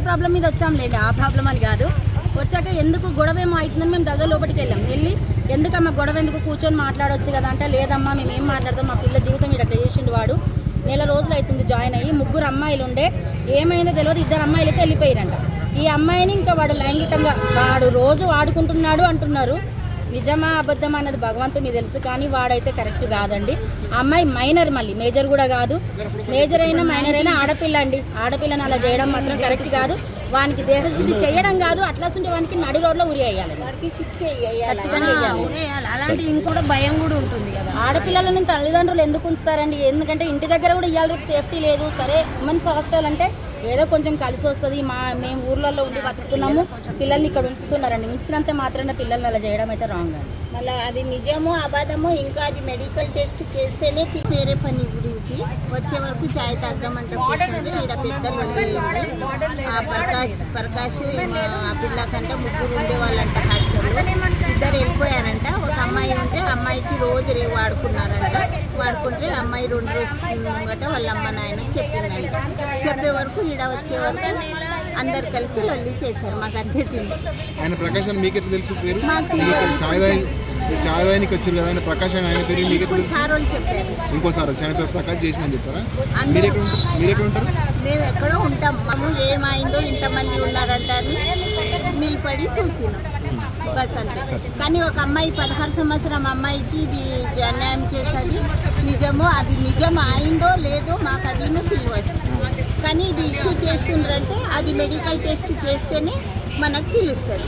Problem మీద వచ్చాంలేండి, ఆ problem అని కాదు. వచ్చాక ఎందుకు గొడవ ఏమో అవుతుందని మేము దగ్గర లోపలికి వెళ్ళాం. వెళ్ళి ఎందుకమ్మా గొడవ ఎందుకు, కూర్చొని మాట్లాడవచ్చు కదా అంటే, లేదమ్మా మేము ఏం మాట్లాడతాం, మా పిల్ల జీవితం ఇక్కడ చేసిండు వాడు, నెల రోజులు అవుతుంది జాయిన్ అయ్యి, 3 అమ్మాయిలు ఉండే, ఏమైందో తెలియదు, 2 అమ్మాయిలు అయితే వెళ్ళిపోయారంట. ఈ అమ్మాయిని ఇంకా వాడు లైంగికంగా వాడు రోజు వాడుకుంటున్నాడు అంటున్నారు. నిజమా అబద్ధమా అన్నది భగవంతుని తెలుసు, కానీ వాడైతే కరెక్ట్ కాదండి. ఆ అమ్మాయి మైనర్, మళ్ళీ మేజర్ కూడా కాదు. మేజర్ అయినా మైనర్ అయినా ఆడపిల్ల అండి. ఆడపిల్లని అలా చేయడం మాత్రం కరెక్ట్ కాదు. వానికి దేహశుద్ధి చేయడం కాదు, అట్లాంటి వానికి నడి రోడ్లో ఉరి వేయాలి, శిక్ష ఖచ్చితంగా వేయాలి. అలాంటి ఇంకోటి భయం కూడా ఉంటుంది కదా. ఆడపిల్లలని తల్లిదండ్రులు ఎందుకు ఉంచుతారండి? ఎందుకంటే ఇంటి దగ్గర కూడా ఇవాళ రేపు సేఫ్టీ లేదు. సరే ఉమెన్స్ హాస్టల్ అంటే ఏదో కొంచెం కలిసి వస్తుంది. మేము ఊర్లలో ఉండి బతుకుతున్నాము, పిల్లల్ని ఇక్కడ ఉంచుతున్నారండి. ఉంచినంత మాత్రాన పిల్లల్ని అలా చేయడం అయితే రాంగ్ అండి. మళ్ళీ అది నిజమో అబద్ధమో ఇంకా అది మెడికల్ టెస్ట్ చేస్తేనే వేరే పని గురించి వచ్చే వరకు ఛాయ్ తాగమంటారు. ఇక్కడ పెద్దలు ఆ ప్రకాష్ ఆ పిల్ల కంటే 3 ఉండేవాళ్ళంట హాస్టల్లో. 2 వెళ్ళిపోయారంట. ఒక అమ్మాయి ఉంటే అమ్మాయికి రోజు వాడుకున్నారంట. వాడుకుంటే అమ్మాయి 2 రోజులు ముంగట వాళ్ళ అమ్మ నాయనకి చెప్పిందంట. చెప్పే వరకు ఈడ వచ్చే వరకు అందరు కలిసి లొల్లి చేశారు. మాకు అంతే తెలుసు. ఆయన ప్రకాశం మీకెట్లా తెలుసు పేరు? మాకు చాయదానికి వచ్చారు కదా ఆయన ప్రకాశ్ ఆయన పేరు మీకు సార్ వాళ్ళు చెప్పారు. ఇంకోసారి చనిపోయి ప్రకాష్ చేసిన చెప్తారా? మీరు ఎక్కడ ఉంటారు? మేము ఎక్కడో ఉంటాం. మేము ఏమైందో ఇంతమంది ఉన్నారంట అని నిలబడి చూసినాం బస్ అంతే. కానీ ఒక అమ్మాయి 16 సంవత్సరం అమ్మాయికి ఇది అన్యాయం చేసేది నిజమో, అది నిజం అయిందో లేదో మాకు అది తెలియదు. కానీ ఇది ఇష్యూ చేస్తుండ్రంటే అది మెడికల్ టెస్ట్ చేస్తేనే మనకు తెలుస్తుంది.